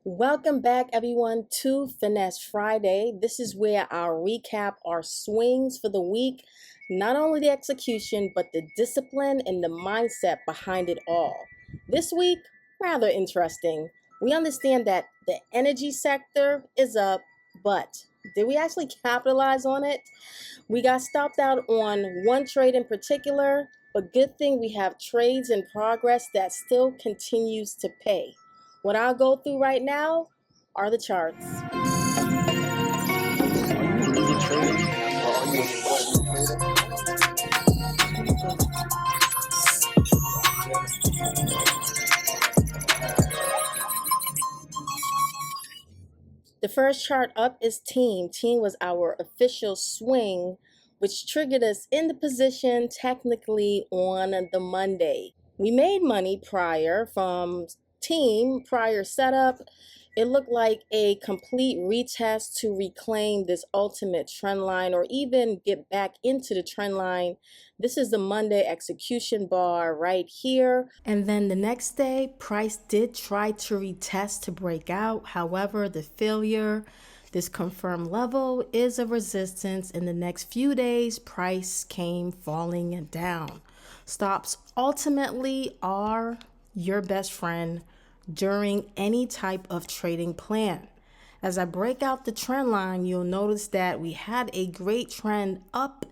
Welcome back, everyone, to Finesse Friday. This is where I'll recap our swings for the week, not only the execution, but the discipline and the mindset behind it all. This week, rather interesting. We understand that the energy sector is up, but did we actually capitalize on it? We got stopped out on one trade in particular, but good thing we have trades in progress that still continues to pay. What I'll go through right now are the charts. Are you newly trading or are you a brand new trader? The first chart up is team. Team was our official swing, which triggered us in the position technically on the Monday. We made money prior from team, prior setup. It looked like a complete retest to reclaim this ultimate trend line or even get back into the trend line. This is the Monday execution bar right here. And then the next day, price did try to retest to break out. However, the failure, this confirmed level, is a resistance. In the next few days, price came falling down. Stops ultimately are your best friend during any type of trading plan. As I break out the trend line, you'll notice that we had a great trend up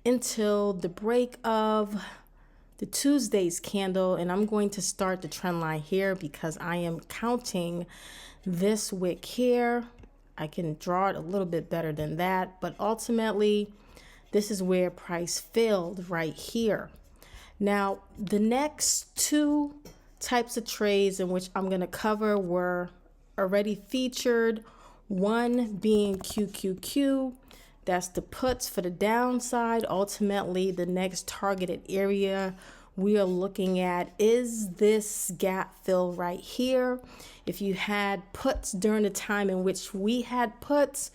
until the break of the Tuesday's candle, and I'm going to start the trend line here because I am counting this wick here. I can draw it a little bit better than that, but ultimately this is where price failed right here. Now, the next two types of trades in which I'm going to cover were already featured. One being QQQ, that's the puts for the downside. Ultimately, the next targeted area we are looking at is this gap fill right here. If you had puts during the time in which we had puts,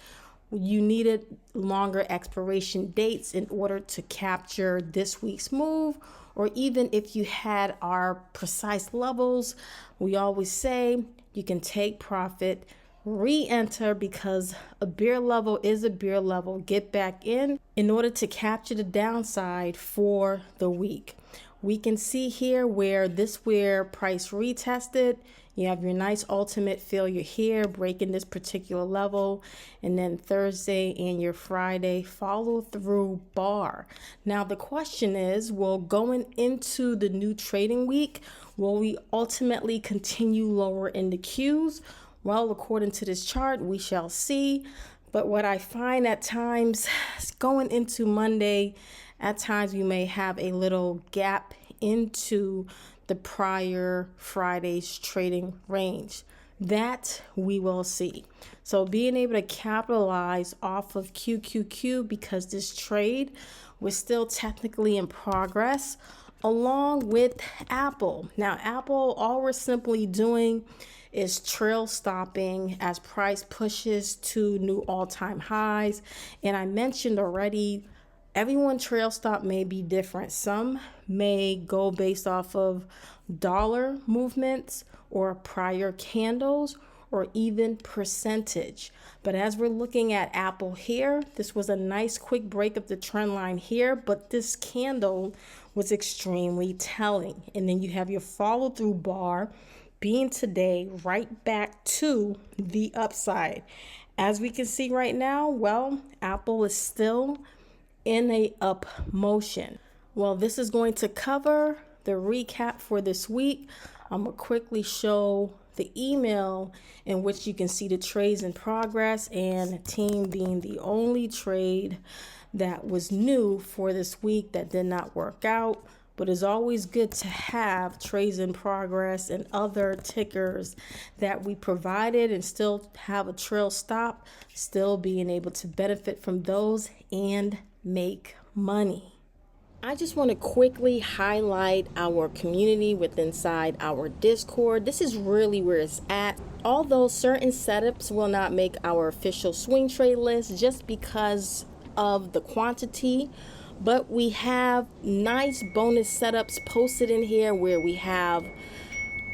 you needed longer expiration dates in order to capture this week's move, or even if you had our precise levels, we always say you can take profit, re-enter, because a beer level is a beer level, get back in order to capture the downside for the week. We can see here where price retested. You have your nice ultimate failure here, breaking this particular level, and then Thursday and your Friday follow through bar. Now the question is, well, going into the new trading week, will we ultimately continue lower in the Qs? Well, according to this chart, we shall see. But what I find at times, going into Monday, at times we may have a little gap into the prior Friday's trading range. That we will see. So being able to capitalize off of QQQ because this trade was still technically in progress, along with Apple. Now, Apple, all we're simply doing is trail stopping as price pushes to new all-time highs. And I mentioned already, everyone trail stop may be different. Some may go based off of dollar movements or prior candles or even percentage. But as we're looking at Apple here, this was a nice quick break of the trend line here, but this candle was extremely telling. And then you have your follow through bar being today right back to the upside. As we can see right now, well, Apple is still in a up motion. Well, this is going to cover the recap for this week. I'm going to quickly show the email in which you can see the trades in progress, and team being the only trade that was new for this week that did not work out. But it's always good to have trades in progress and other tickers that we provided and still have a trail stop, still being able to benefit from those and make money. I just want to quickly highlight our community inside our Discord. This is really where it's at. Although certain setups will not make our official swing trade list just because of the quantity, but we have nice bonus setups posted in here where we have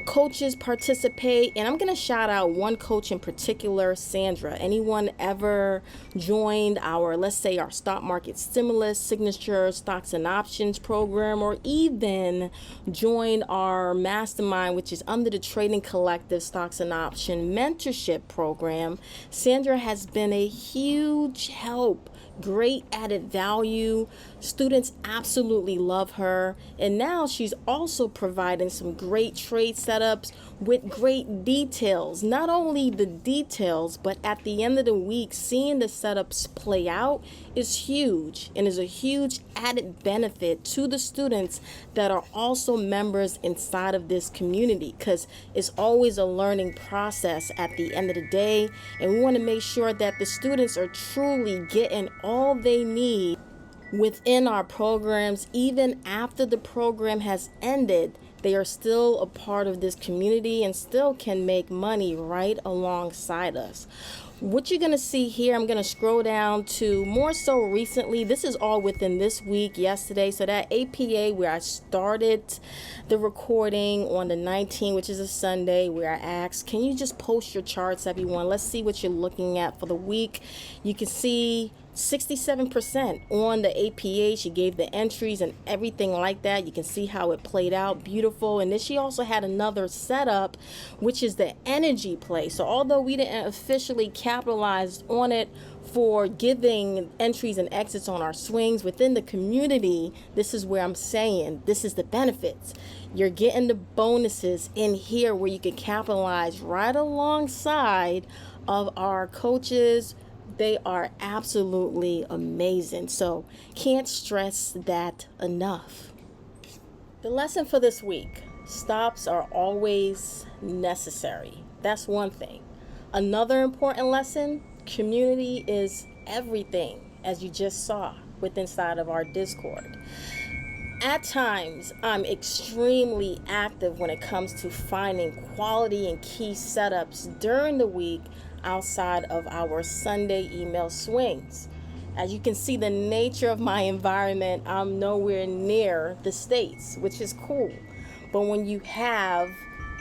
Coaches participate, and I'm going to shout out one coach in particular, Sandra. Anyone ever joined our, let's say, our stock market stimulus signature stocks and options program, or even joined our mastermind, which is under the Trading Collective stocks and option mentorship program, Sandra has been a huge help. Great added value. Students absolutely love her. And now she's also providing some great trade setups with great details. Not only the details, but at the end of the week, seeing the setups play out is huge and is a huge added benefit to the students that are also members inside of this community, because it's always a learning process at the end of the day, and we want to make sure that the students are truly getting all they need within our programs. Even after the program has ended, they are still a part of this community and still can make money right alongside us. What you're going to see here, I'm going to scroll down to more so recently. This is all within this week, yesterday. So that APA where I started the recording on the 19th, which is a Sunday, where I asked, can you just post your charts, everyone? Let's see what you're looking at for the week. You can see 67% on the APA. She gave the entries and everything like that. You can see how it played out. Beautiful. And then she also had another setup, which is the energy play. So although we didn't officially capitalize on it for giving entries and exits on our swings within the community, this is where I'm saying this is the benefits. You're getting the bonuses in here where you can capitalize right alongside of our coaches. They are absolutely amazing. So can't stress that enough. The lesson for this week: stops are always necessary. That's one thing. Another important lesson: community is everything, as you just saw with inside of our Discord. At times, I'm extremely active when it comes to finding quality and key setups during the week outside of our Sunday email swings. As you can see, the nature of my environment, I'm nowhere near the States, which is cool. But when you have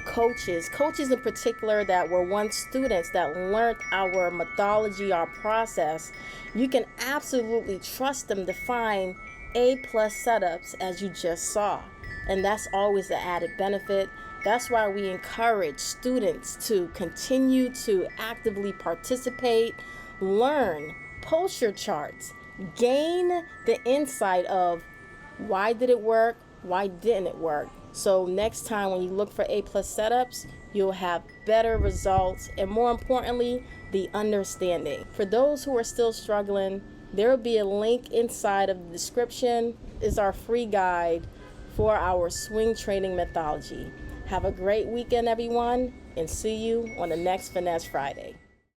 coaches in particular that were once students that learned our methodology, our process, you can absolutely trust them to find A-plus setups, as you just saw. And that's always the added benefit. That's why we encourage students to continue to actively participate, learn, post your charts, gain the insight of why did it work, why didn't it work. So next time when you look for A-plus setups, you'll have better results and, more importantly, the understanding. For those who are still struggling, there will be a link inside of the description. Is our free guide for our swing trading methodology. Have a great weekend, everyone, and see you on the next Finesse Friday.